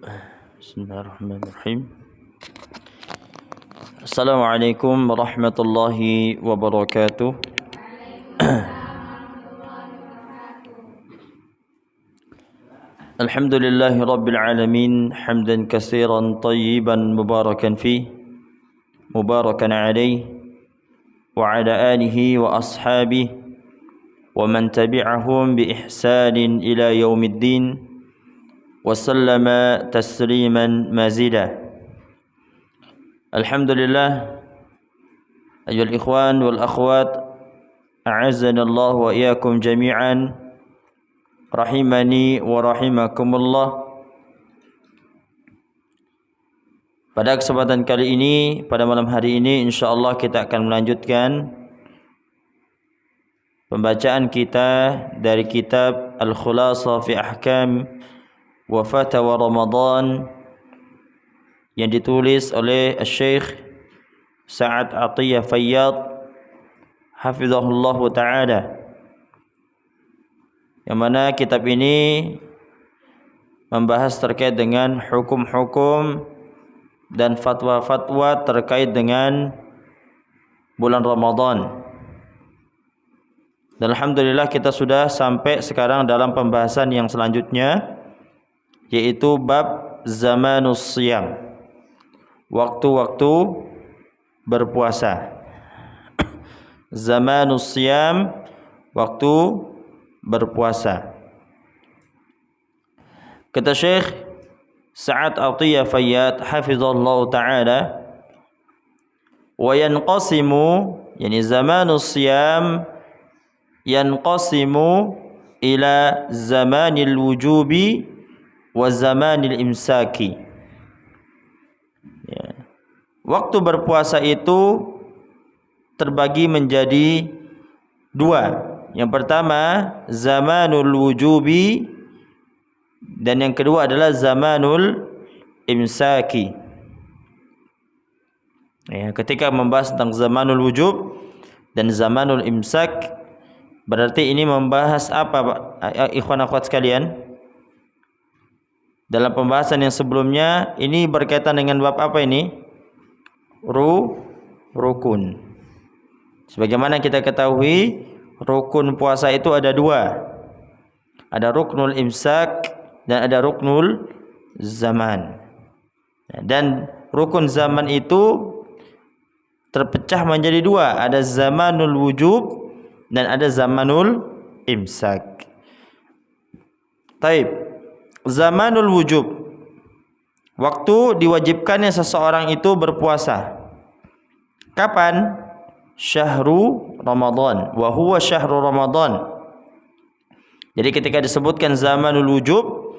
Bismillahirrahmanirrahim. Assalamualaikum warahmatullahi wabarakatuh. Alhamdulillahi rabbil alamin, hamdan katsiran tayyiban mubarakan fih, mubarakan alaih wa ala alihi wa ashabihi wa man tabi'ahum bi ihsanin ila yaumiddin. وسلم تسليما مزيدا. الحمد لله أيها الإخوان والأخوات، أعزنا الله وإياكم جميعا رحمني ورحمكم الله. Pada kesempatan kali ini, pada malam hari ini, insyaallah kita akan melanjutkan pembacaan kita dari kitab Al-Khulasa fi Ahkam wa Fatawa Ramadan yang ditulis oleh Syekh Sa'ad Atiyah Fayyad hafizahullah ta'ala, yang mana kitab ini membahas terkait dengan hukum-hukum dan fatwa-fatwa terkait dengan bulan Ramadan. Dan alhamdulillah kita sudah sampai sekarang dalam pembahasan yang selanjutnya, yaitu bab zamanus siyam, waktu-waktu berpuasa. Zamanus siyam, waktu berpuasa. Kata Syekh Sa'ad Atiyah Fayyad hafizallahu ta'ala, wa yanqasimu, yani zamanus siyam yanqasimu ila zamanil wujubi wa zamanil imsaki. Ya. Waktu berpuasa itu terbagi menjadi dua. Yang pertama zamanul wujubi, dan yang kedua adalah zamanul imsaki. Ya, ketika membahas tentang zamanul wujub dan zamanul imsak, berarti ini membahas apa, Pak? Ikhwan akhwat sekalian? Dalam pembahasan yang sebelumnya ini berkaitan dengan bab apa ini? Rukun. Sebagaimana kita ketahui, rukun puasa itu ada dua. Ada ruknul imsak dan ada ruknul zaman. Dan rukun zaman itu terpecah menjadi dua. Ada zamanul wujub dan ada zamanul imsak. Taib. Zamanul wujub, waktu diwajibkannya seseorang itu berpuasa. Kapan? Syahru Ramadan, wa huwa syahru Ramadan. Jadi ketika disebutkan zamanul wujub,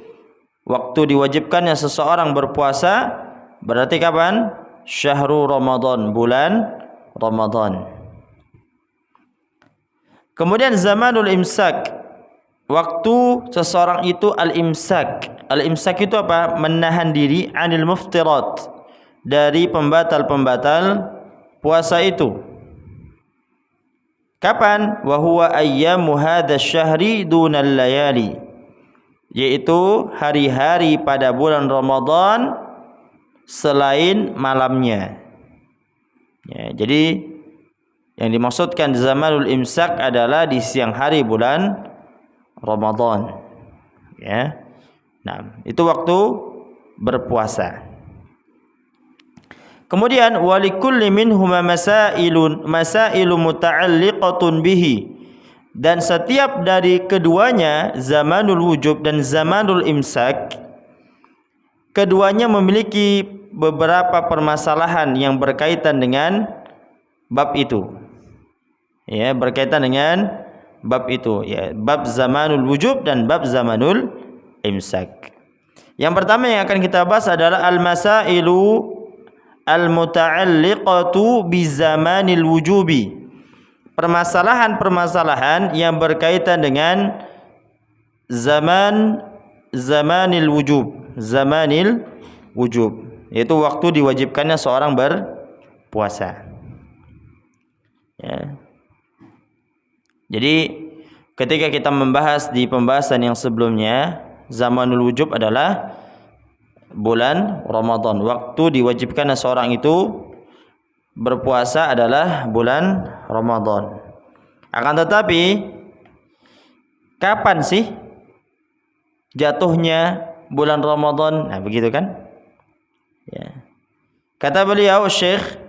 waktu diwajibkannya seseorang berpuasa, berarti kapan? Syahru Ramadan, bulan Ramadan. Kemudian zamanul imsak, waktu seseorang itu al-imsak. Al-imsak itu apa? Menahan diri anil muftirat, dari pembatal-pembatal puasa itu. Kapan? Wa huwa ayyamu hadzal syahri dunal layali, yaitu hari-hari pada bulan Ramadan selain malamnya. Ya, jadi yang dimaksudkan zamanul imsak adalah di siang hari bulan Ramadan. Ya. Nah, itu waktu berpuasa. Kemudian walikulli minhuma masailu muta'alliqatun bihi, dan setiap dari keduanya, zamanul wujub dan zamanul imsak, keduanya memiliki beberapa permasalahan yang berkaitan dengan bab itu. Ya, berkaitan dengan bab itu, ya, bab zamanul wujub dan bab zamanul imsak. Yang pertama yang akan kita bahas adalah al-masailu al-muta'alliqatu bi zamanil wujubi. Permasalahan-permasalahan yang berkaitan dengan zamanil wujub, yaitu waktu diwajibkannya seorang berpuasa. Ya. Jadi ketika kita membahas di pembahasan yang sebelumnya, zamanul wujub adalah bulan Ramadan. Waktu diwajibkan seorang itu berpuasa adalah bulan Ramadan. Akan tetapi kapan sih jatuhnya bulan Ramadan? Nah, begitu kan? Ya. Kata beliau Syekh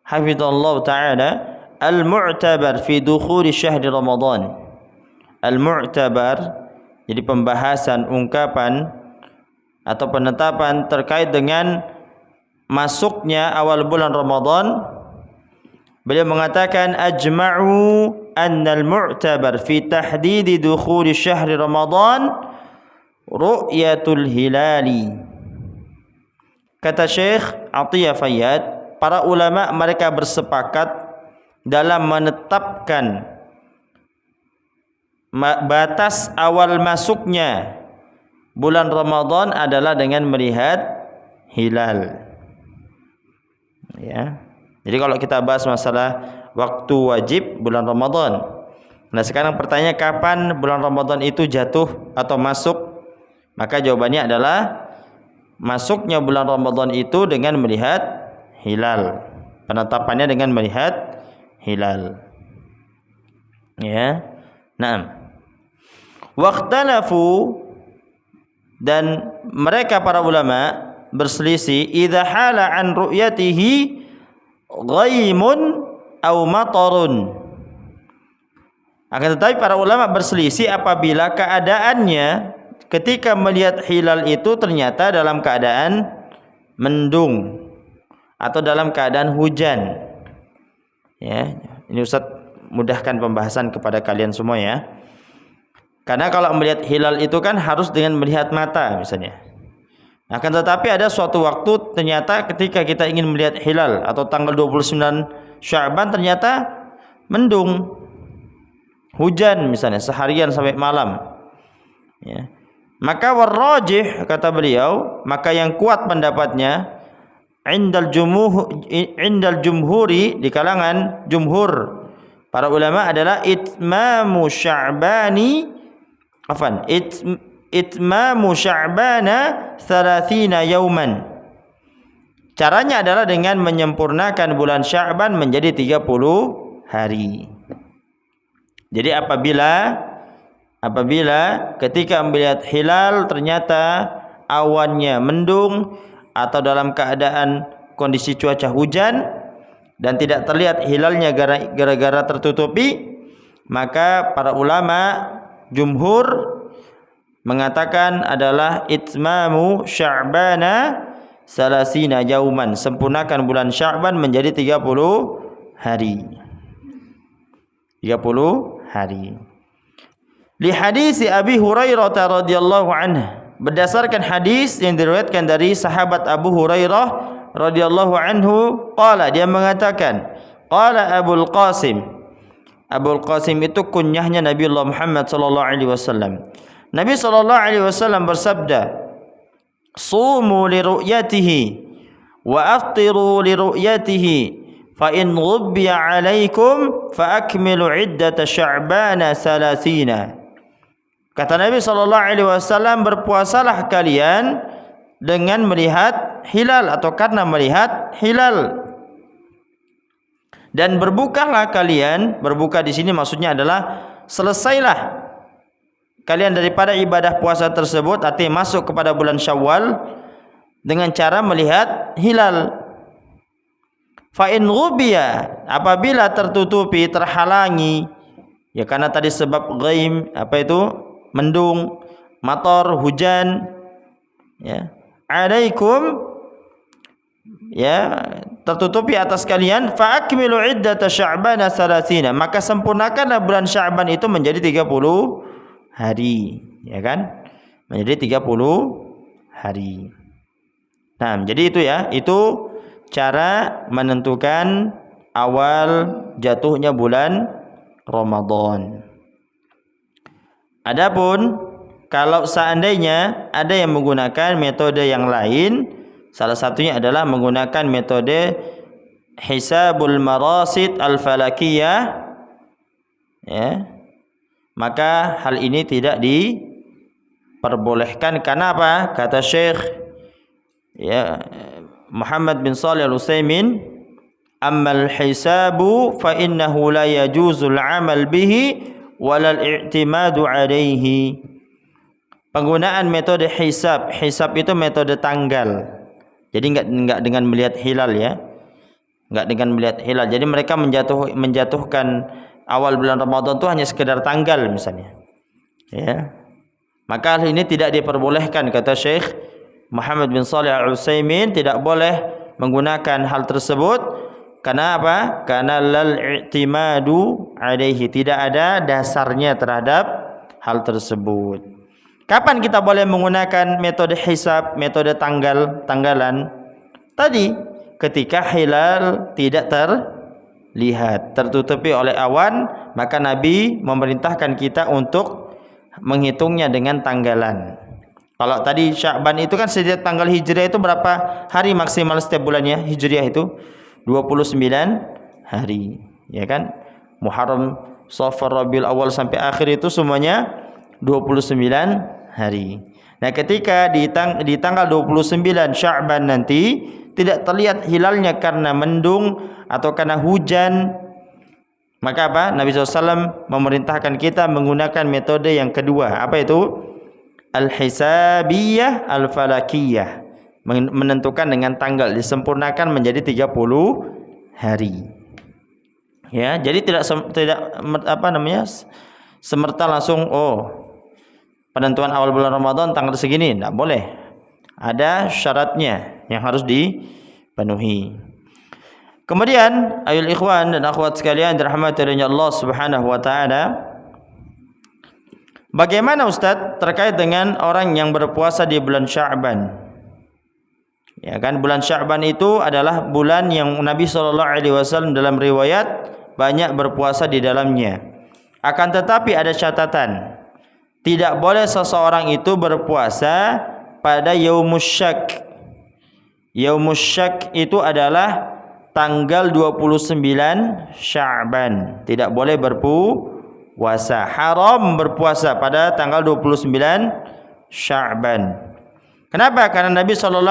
hafizallahu taala, al-mu'tabar fi dukhuli syahri Ramadan. Al-mu'tabar, jadi pembahasan, ungkapan atau penetapan terkait dengan masuknya awal bulan Ramadan. Beliau mengatakan ajma'u anna al-mu'tabar fi tahdidi dukhuli syahri Ramadan ru'yatul hilali. Kata Syekh Atiyah Fayyad, para ulama mereka bersepakat dalam menetapkan batas awal masuknya bulan Ramadan adalah dengan melihat hilal. Ya. Jadi kalau kita bahas masalah waktu wajib bulan Ramadan. Nah, sekarang pertanyaan kapan bulan Ramadan itu jatuh atau masuk? Maka jawabannya adalah masuknya bulan Ramadan itu dengan melihat hilal. Penetapannya dengan melihat hilal. Ya. Naam. Waqtalafu, dan mereka para ulama berselisih idza hala an ru'yatihi ghaimun aw matarun. Akan tetapi para ulama berselisih apabila keadaannya ketika melihat hilal itu ternyata dalam keadaan mendung atau dalam keadaan hujan. Ya, ini Ustaz mudahkan pembahasan kepada kalian semua ya. Karena kalau melihat hilal itu kan harus dengan melihat mata misalnya. Akan tetapi ada suatu waktu ternyata ketika kita ingin melihat hilal atau tanggal 29 Sya'ban ternyata mendung, hujan misalnya seharian sampai malam. Ya. Maka warrajih, kata beliau, maka yang kuat pendapatnya indal jumhuri, di kalangan jumhur para ulama adalah itmamu Sya'bana 30 yauman. Caranya adalah dengan menyempurnakan bulan Sya'ban menjadi 30 hari. Jadi apabila ketika melihat hilal ternyata awannya mendung atau dalam keadaan kondisi cuaca hujan dan tidak terlihat hilalnya gara-gara tertutupi, maka para ulama jumhur mengatakan adalah itmamu Sya'bana 30 yauman, sempurnakan bulan Sya'ban menjadi 30 hari. 30 hari. Li hadis Abi Hurairah radhiyallahu anhu, berdasarkan hadis yang diriwayatkan dari sahabat Abu Hurairah radhiyallahu anhu, qala, dia mengatakan, qala Abul Qasim. Abul Qasim itu kunyahnya Nabi Muhammad sallallahu alaihi wasallam. Nabi sallallahu alaihi wasallam bersabda, "Sumu li ru'yatihi wa aftiru li ru'yatihi, fa in ghubbiya 'alaikum fa akmilu 'iddata Sya'bana 30." Kata Nabi sallallahu alaihi wasallam, berpuasalah kalian dengan melihat hilal atau karena melihat hilal. Dan berbukalah kalian, berbuka di sini maksudnya adalah selesailah kalian daripada ibadah puasa tersebut, artinya masuk kepada bulan Syawal dengan cara melihat hilal. Fa in ghubiya, apabila tertutupi, terhalangi, ya karena tadi sebab ghaim, apa itu? Mendung, matar, hujan, ya. Alaikum, ya, tertutupi atas kalian, fa akmilu iddata Sya'bana 30, maka sempurnakanlah bulan Sya'ban itu menjadi 30 hari, ya kan? Menjadi 30 hari. Nah, jadi itu ya, itu cara menentukan awal jatuhnya bulan Ramadan. Adapun kalau seandainya ada yang menggunakan metode yang lain, salah satunya adalah menggunakan metode hisabul marasid al-falakiyah, ya, maka hal ini tidak diperbolehkan. Karena apa? Kata Syekh ya Muhammad bin Shalih Al-Utsaimin, ammal hisabu fa innahu la yajuzul amal bihi walal i'timadu alaihi. Penggunaan metode hisab. Hisab itu metode tanggal. Jadi enggak dengan melihat hilal ya. Enggak dengan melihat hilal. Jadi mereka menjatuhkan awal bulan Ramadan itu hanya sekedar tanggal misalnya. Ya. Maka hal ini tidak diperbolehkan, kata Syekh Muhammad bin Shalih Al-Utsaimin, tidak boleh menggunakan hal tersebut. Karena apa? Karena lal i'timadu alaihi, tidak ada dasarnya terhadap hal tersebut. Kapan kita boleh menggunakan metode hisab, metode tanggalan? Tadi ketika hilal tidak terlihat, tertutupi oleh awan, maka Nabi memerintahkan kita untuk menghitungnya dengan tanggalan. Kalau tadi Sya'ban itu kan setiap tanggal Hijriah itu berapa hari maksimal setiap bulannya? Hijriah itu 29 hari, ya kan? Muharram, Safar, Rabiul Awal sampai akhir itu semuanya 29 hari. Nah, ketika di tanggal 29 Sya'ban nanti tidak terlihat hilalnya karena mendung atau karena hujan, maka apa? Nabi SAW memerintahkan kita menggunakan metode yang kedua. Apa itu? Al-hisabiyah al-falakiyah. Menentukan dengan tanggal, disempurnakan menjadi 30 hari. Ya, jadi tidak semerta langsung penentuan awal bulan Ramadan tanggal segini, tidak boleh. Ada syaratnya yang harus dipenuhi. Kemudian ayul ikhwan dan akhwat sekalian dirahmati oleh Allah Subhanahu wa taala, bagaimana Ustaz terkait dengan orang yang berpuasa di bulan Sya'ban? Ya kan, bulan Sya'ban itu adalah bulan yang Nabi SAW dalam riwayat banyak berpuasa di dalamnya. Akan tetapi ada catatan, tidak boleh seseorang itu berpuasa pada yaumus syak. Yaumus syak itu adalah tanggal 29 Sya'ban. Tidak boleh berpuasa. Haram berpuasa pada tanggal 29 Sya'ban. Kenapa? Karena Nabi SAW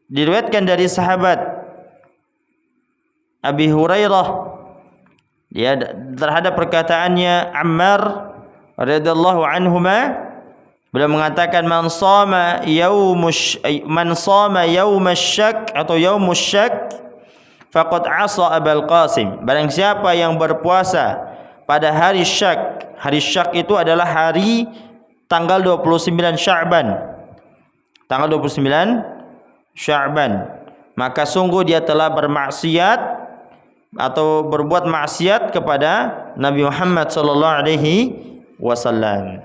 diriwayatkan dari sahabat Abi Hurairah, ya, terhadap perkataannya Ammar radhiyallahu anhuma, beliau mengatakan man shama yaumus syak atau yaumus syak faqad asa Abul Qasim. Barang siapa yang berpuasa pada hari syak. Hari syak itu adalah hari tanggal 29 Sya'ban. Tanggal 29 Sya'ban. Maka sungguh dia telah bermaksiat atau berbuat maksiat kepada Nabi Muhammad sallallahu alaihi wasallam.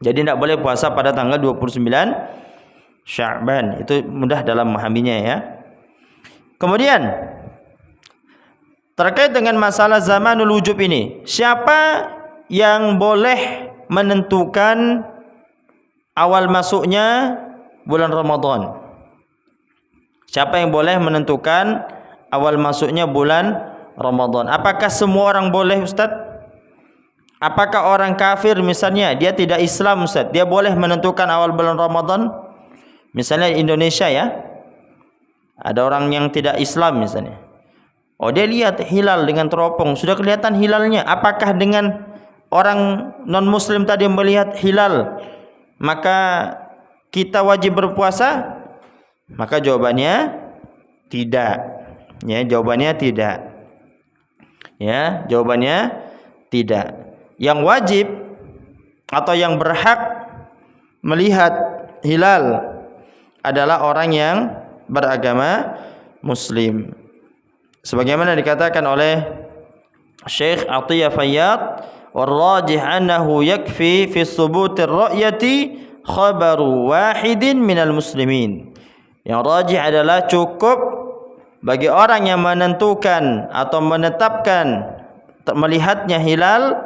Jadi tidak boleh puasa pada tanggal 29 Sya'ban. Itu mudah dalam memahaminya ya. Kemudian terkait dengan masalah zamanul wujub ini, siapa yang boleh menentukan awal masuknya bulan Ramadan? Siapa yang boleh menentukan awal masuknya bulan Ramadan? Apakah semua orang boleh, Ustaz? Apakah orang kafir misalnya, dia tidak Islam, Ustaz, dia boleh menentukan awal bulan Ramadan? Misalnya Indonesia ya, ada orang yang tidak Islam misalnya. Dia lihat hilal dengan teropong, sudah kelihatan hilalnya. Apakah dengan orang non-muslim tadi melihat hilal maka kita wajib berpuasa? Maka jawabannya tidak. Ya, jawabannya tidak. Ya, jawabannya tidak. Yang wajib atau yang berhak melihat hilal adalah orang yang beragama Muslim. Sebagaimana dikatakan oleh Syekh Atiyah Fayyad, warrajih annahu yakfi fi thubutir ra'yati khabaru wahidin minal muslimin. Yang rajih adalah cukup bagi orang yang menentukan atau menetapkan melihatnya hilal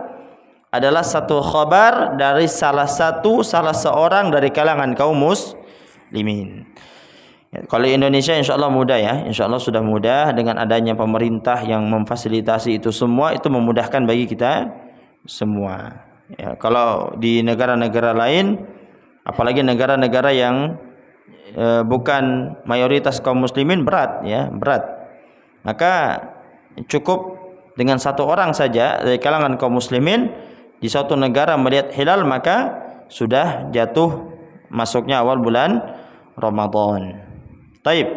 adalah satu khabar dari salah seorang dari kalangan kaum muslimin. Kalau Indonesia insya Allah mudah ya, insya Allah sudah mudah dengan adanya pemerintah yang memfasilitasi itu semua, itu memudahkan bagi kita semua. Ya, kalau di negara-negara lain, apalagi negara-negara yang bukan mayoritas kaum muslimin, berat ya, berat. Maka cukup dengan satu orang saja dari kalangan kaum muslimin di suatu negara melihat hilal, maka sudah jatuh masuknya awal bulan Ramadan. Taib.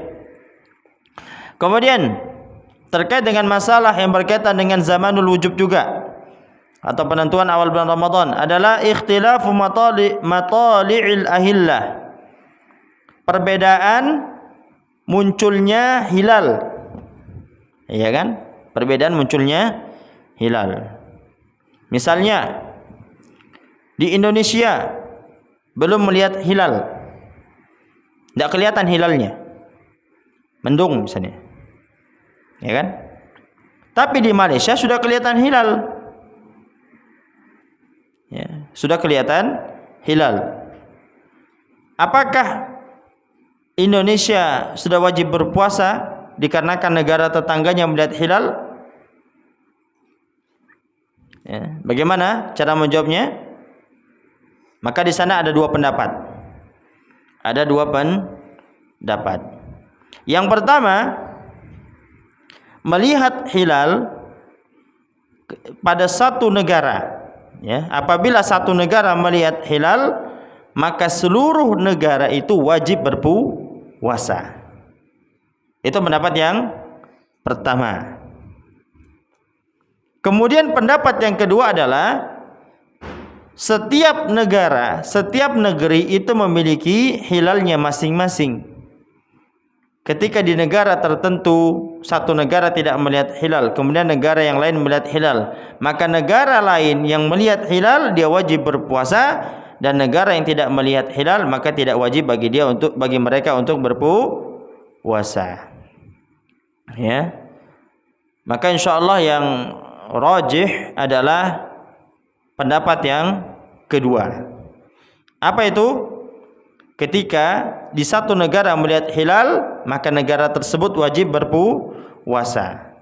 Kemudian terkait dengan masalah yang berkaitan dengan zamanul wujub juga, atau penentuan awal bulan Ramadan, adalah ikhtilafu matali'il ahillah. Perbedaan munculnya hilal. Iya kan? Perbedaan munculnya hilal. Misalnya di Indonesia belum melihat hilal, tidak kelihatan hilalnya, mendung misalnya, ya kan? Tapi di Malaysia sudah kelihatan hilal, ya, sudah kelihatan hilal. Apakah Indonesia sudah wajib berpuasa dikarenakan negara tetangganya melihat hilal? Ya, bagaimana cara menjawabnya? Maka di sana ada dua pendapat. Ada dua pendapat. Yang pertama, melihat hilal pada satu negara, ya, apabila satu negara melihat hilal, maka seluruh negara itu wajib berpuasa. Itu pendapat yang pertama. Kemudian pendapat yang kedua adalah setiap negara, setiap negeri itu memiliki hilalnya masing-masing. Ketika di negara tertentu satu negara tidak melihat hilal, kemudian negara yang lain melihat hilal, maka negara lain yang melihat hilal dia wajib berpuasa, dan negara yang tidak melihat hilal maka tidak wajib bagi mereka untuk berpuasa. Ya. Maka insyaallah yang rajih adalah pendapat yang kedua. Apa itu? Ketika di satu negara melihat hilal, maka negara tersebut wajib berpuasa.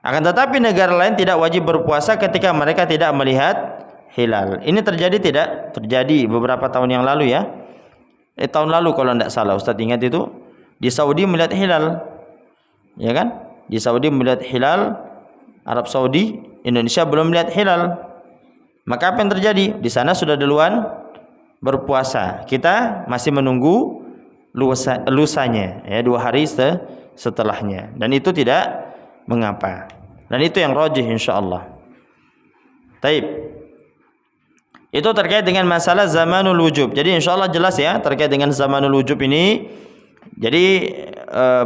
Akan tetapi negara lain tidak wajib berpuasa ketika mereka tidak melihat hilal. Ini terjadi tidak? Terjadi beberapa tahun yang lalu ya. Tahun lalu kalau tidak salah, Ustaz ingat itu, di Saudi melihat hilal. Ya kan? Di Saudi melihat hilal, Arab Saudi, Indonesia belum melihat hilal. Maka apa yang terjadi? Di sana sudah duluan berpuasa. Kita masih menunggu lusanya, ya, 2 hari setelahnya. Dan itu tidak mengapa. Dan itu yang rajih insyaallah. Taib. Itu terkait dengan masalah zamanul wujub. Jadi insyaallah jelas ya terkait dengan zamanul wujub ini. Jadi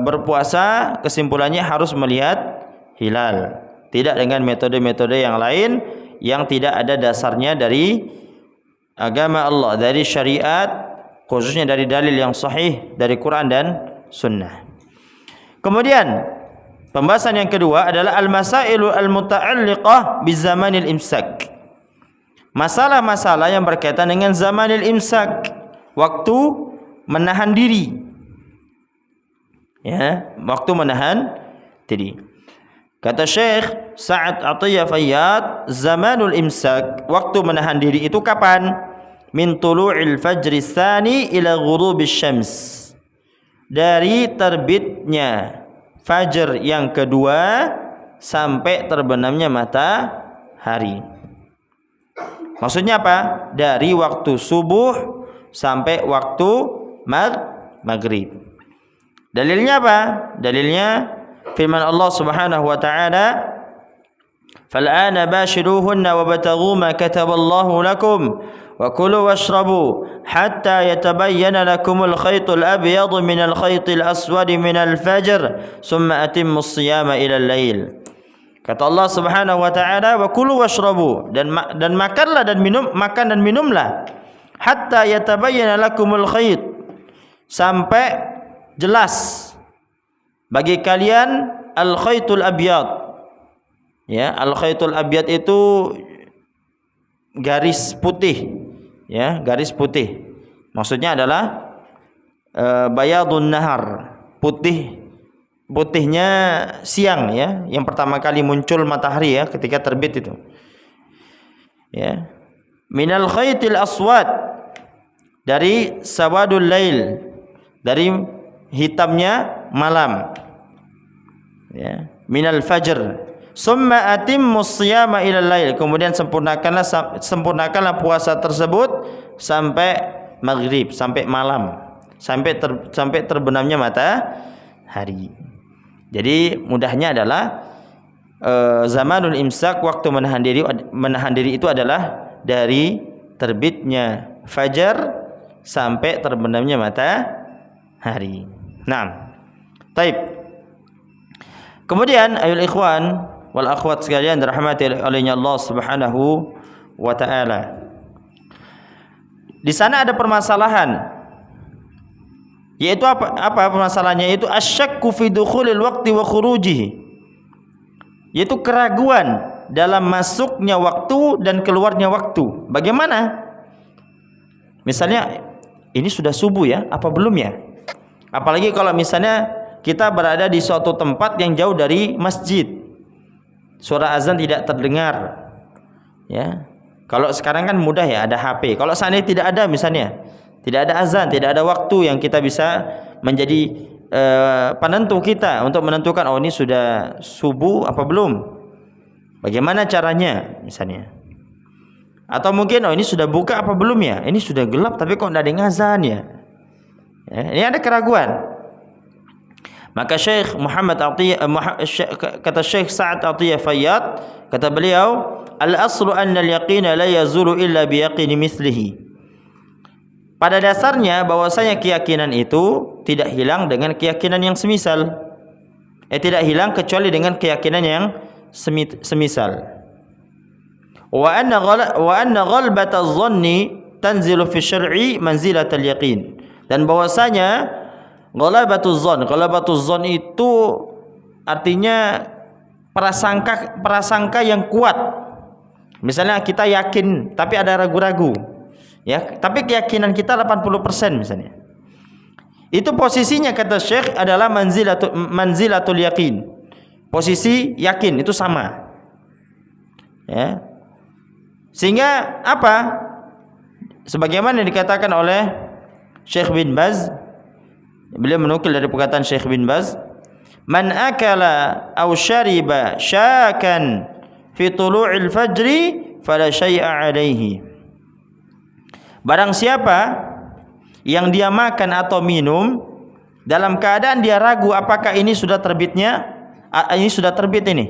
berpuasa kesimpulannya harus melihat hilal. Tidak dengan metode-metode yang lain yang tidak ada dasarnya dari agama Allah, dari syariat, khususnya dari dalil yang sahih dari Quran dan Sunnah. Kemudian pembahasan yang kedua adalah al-masailu al-muta'alliqah bizamanil imsak. Masalah-masalah yang berkaitan dengan zamanil imsak, waktu menahan diri. Ya, waktu menahan diri. Kata Syekh Sa'ad Atiyah Fayyad, zamanul imsak, waktu menahan diri itu kapan? Min tulu'il fajri tsani ila ghurubis syams. Dari terbitnya fajar yang kedua sampai terbenamnya matahari. Maksudnya apa? Dari waktu subuh sampai waktu maghrib. Dalilnya apa? Dalilnya firman Allah Subhanahu wa taala, "Fal'ana bashiruhunna wabtaghu ma kataballahu lakum wa kulu washrabu hatta yatabayyana lakumul khaytul abyadu minal khaytil aswadi minal fajr, thumma atimmus siyama ilal lail." Kata Allah Subhanahu wa taala, "Wa kulu washrabu," dan makanlah dan minumlah, hatta yatabayyana lakumul khayt, sampai jelas bagi kalian al-khaytul abyad. Ya, al-khaytul abyad itu garis putih, ya, garis putih. Maksudnya adalah bayadun nahar, putihnya siang, ya, yang pertama kali muncul matahari, ya, ketika terbit itu. Ya. minal khaytil aswad, dari sawadul lail, dari hitamnya malam, ya, minal fajr. Summa atimmus siyama ilal lail, kemudian sempurnakanlah puasa tersebut sampai maghrib, sampai malam, sampai terbenamnya matahari. Jadi mudahnya adalah zamanul imsak, waktu menahan diri itu adalah dari terbitnya fajar sampai terbenamnya matahari. Naam. Taib. Kemudian ayul ikhwan wal akhwat sekalian dirahmati olehnya Allah Subhanahu wa taala. Di sana ada permasalahan, yaitu apa permasalahannya? Yaitu asyakku fi dukhulil waqti wa khurujihi, yaitu keraguan dalam masuknya waktu dan keluarnya waktu. Bagaimana? Misalnya ini sudah subuh ya, apa belum ya? Apalagi kalau misalnya kita berada di suatu tempat yang jauh dari masjid, suara azan tidak terdengar, ya. Kalau sekarang kan mudah ya, ada HP. Kalau seandainya tidak ada, misalnya tidak ada azan, tidak ada waktu yang kita bisa menjadi penentu kita untuk menentukan, oh ini sudah subuh apa belum, bagaimana caranya misalnya. Atau mungkin, oh ini sudah buka apa belum ya, ini sudah gelap tapi kok tidak ada yang azan ya. Ini ada keraguan. Maka Syekh Muhammad Atiyah, kata Syekh Sa'ad Atiyah Fayyad, kata beliau, al-aslu anna al-yaqina la yazulu illa biyaqini mithlihi. Pada dasarnya bahwasanya keyakinan itu tidak hilang dengan keyakinan yang semisal. Tidak hilang kecuali dengan keyakinan yang semisal. Wa anna ghalbata adh-dhanni tanzilu fi syar'i manzilatal yaqin. Dan bahwasanya ghalabatuz dzan itu artinya prasangka yang kuat. Misalnya kita yakin tapi ada ragu-ragu, ya, tapi keyakinan kita 80% misalnya. Itu posisinya kata Syekh adalah manzilatul yaqin. Posisi yakin itu sama. Ya. Sehingga apa? Sebagaimana dikatakan oleh Syekh bin Baz, beliau menukil dari perkataan Syekh bin Baz, man akala aw syariba syakan fi tulu'il fajri fala syai'a alaihi. Barang siapa yang dia makan atau minum dalam keadaan dia ragu apakah ini sudah terbitnya, ini sudah terbit ini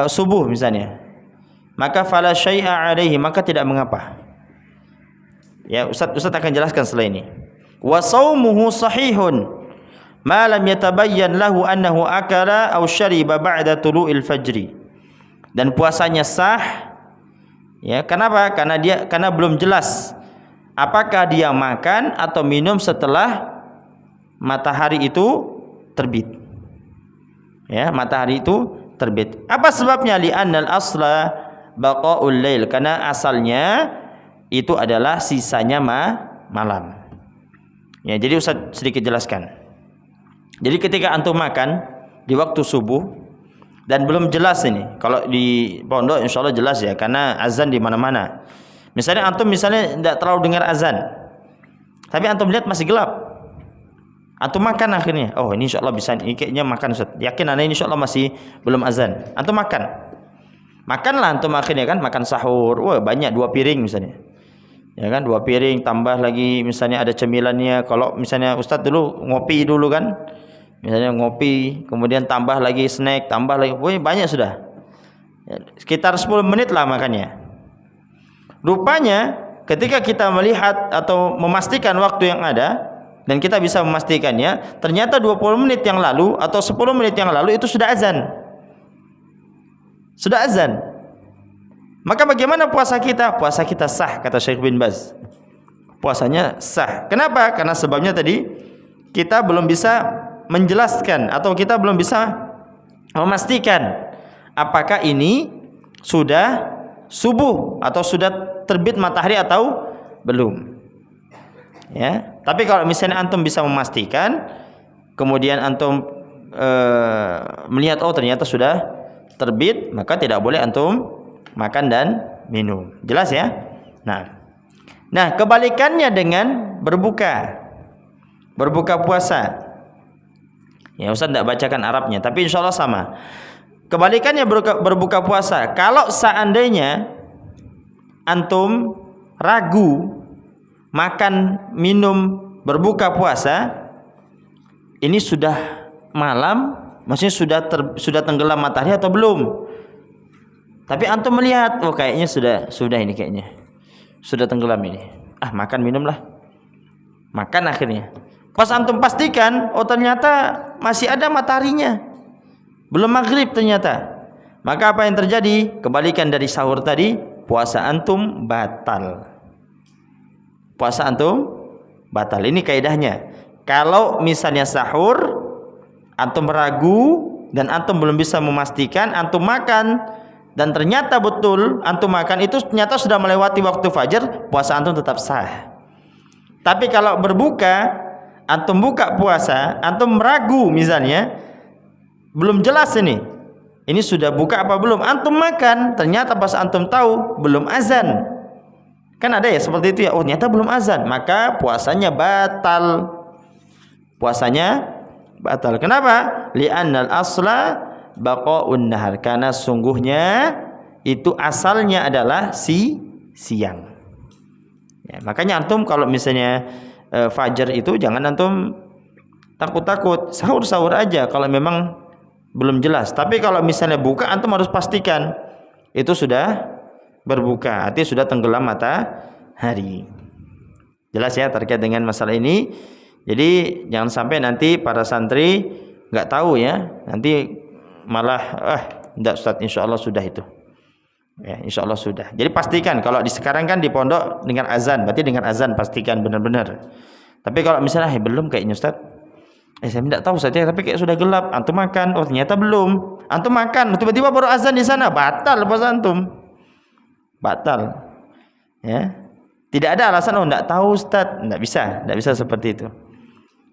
subuh misalnya, maka fala syai'a alaihi, maka tidak mengapa. Ya, Ustaz akan jelaskan setelah ini. Wa shaumuhu sahihun ma lam yatabayyan lahu annahu akala aw syariba ba'da tulu'il fajri. Dan puasanya sah, ya, kenapa? Karena belum jelas apakah dia makan atau minum setelah matahari itu terbit. Ya, matahari itu terbit. Apa sebabnya? Li annal asla baqaul lail, karena asalnya itu adalah sisanya malam. Ya, jadi Ustaz sedikit jelaskan. Jadi ketika antum makan di waktu subuh dan belum jelas ini, kalau di pondok insyaallah jelas ya, karena azan di mana-mana. Misalnya antum tidak terlalu dengar azan, tapi antum lihat masih gelap, antum makan akhirnya, oh ini insyaallah bisa, ini kayaknya makan Ustaz, yakin ini insyaallah masih belum azan, antum makanlah antum akhirnya kan, makan sahur, wah banyak 2 piring misalnya, ya kan, 2 piring tambah lagi misalnya ada cemilannya. Kalau misalnya Ustaz dulu ngopi dulu kan, misalnya ngopi kemudian tambah lagi snack, tambah lagi, wah banyak sudah, ya, sekitar 10 menit lah makannya. Rupanya ketika kita melihat atau memastikan waktu yang ada dan kita bisa memastikannya, ternyata 20 menit yang lalu atau 10 menit yang lalu itu sudah azan. Sudah azan. Maka bagaimana puasa kita? Puasa kita sah, kata Syekh bin Baz. Puasanya sah. Kenapa? Karena sebabnya tadi kita belum bisa menjelaskan atau kita belum bisa memastikan apakah ini sudah subuh atau sudah terbit matahari atau belum. Ya, tapi kalau misalnya antum bisa memastikan, kemudian antum melihat oh ternyata sudah terbit, maka tidak boleh antum makan dan minum. Jelas ya? Nah, kebalikannya dengan berbuka puasa. Ya, Ustaz tidak bacakan Arabnya, tapi insya Allah sama. Kebalikannya berbuka puasa. Kalau seandainya antum ragu makan minum berbuka puasa, ini sudah malam, maksudnya sudah tenggelam matahari atau belum? Tapi antum melihat, oh kayaknya sudah ini kayaknya. Sudah tenggelam ini. Makan minumlah. Makan akhirnya. Pas antum pastikan, oh ternyata masih ada mataharinya. Belum maghrib ternyata. Maka apa yang terjadi? Kebalikan dari sahur tadi, puasa antum batal. Puasa antum batal. Ini kaidahnya. Kalau misalnya sahur, antum ragu dan antum belum bisa memastikan, antum makan dan ternyata betul antum makan itu ternyata sudah melewati waktu fajar, puasa antum tetap sah. Tapi kalau berbuka, antum buka puasa, antum ragu misalnya, belum jelas ini sudah buka apa belum, antum makan, ternyata pas antum tahu belum azan. Kan ada ya seperti itu ya, oh ternyata belum azan, maka puasanya batal. Kenapa? Li'annal asla baqa'un nahar, karena sungguhnya itu asalnya adalah siang. Ya, makanya antum kalau misalnya fajar itu jangan antum takut-takut, sahur aja kalau memang belum jelas. Tapi kalau misalnya buka, antum harus pastikan itu sudah berbuka, artinya sudah tenggelam matahari. Jelas ya terkait dengan masalah ini. Jadi jangan sampai nanti para santri nggak tahu ya, nanti malah enggak Ustaz, insyaallah sudah itu. Ya, insyaallah sudah. Jadi pastikan, kalau sekarang kan di pondok dengan azan, berarti dengan azan pastikan benar-benar. Tapi kalau misalnya belum kayaknya Ustaz, saya tidak tahu saja, tapi kayak sudah gelap, antum makan, oh ternyata belum. Antum makan, tiba-tiba baru azan di sana, batal puasa antum. Batal. Ya. Tidak ada alasan enggak tahu Ustaz, enggak bisa seperti itu.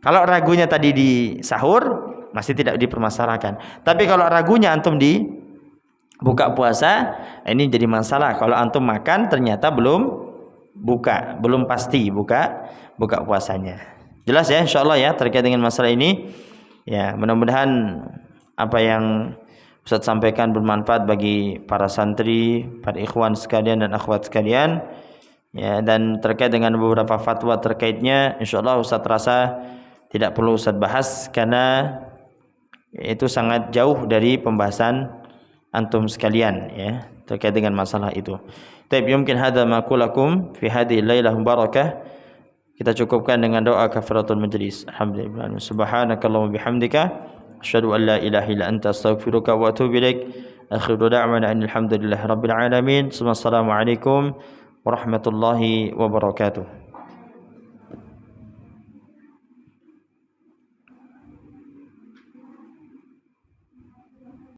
Kalau ragunya tadi di sahur masih tidak dipermasalahkan. Tapi kalau ragunya antum di buka puasa, ini jadi masalah. Kalau antum makan ternyata belum pasti buka puasanya. Jelas ya insyaallah ya terkait dengan masalah ini. Ya, mudah-mudahan apa yang Ustaz sampaikan bermanfaat bagi para santri, para ikhwan sekalian dan akhwat sekalian. Ya, dan terkait dengan beberapa fatwa terkaitnya, insyaallah Ustaz rasa tidak perlu Ustaz bahas karena itu sangat jauh dari pembahasan antum sekalian ya terkait dengan masalah itu. Taib mungkin hadza ma qulakum fi hadhihi lailah barakah. Kita cukupkan dengan doa kafaratul majlis. Alhamdulillah. Subhanakallahumma bihamdika asyhadu an la ilaha illa anta astaghfiruka wa atubu ilaik. Akhiru da'wana alhamdulillahirabbil alamin. Assalamualaikum warahmatullahi wabarakatuh.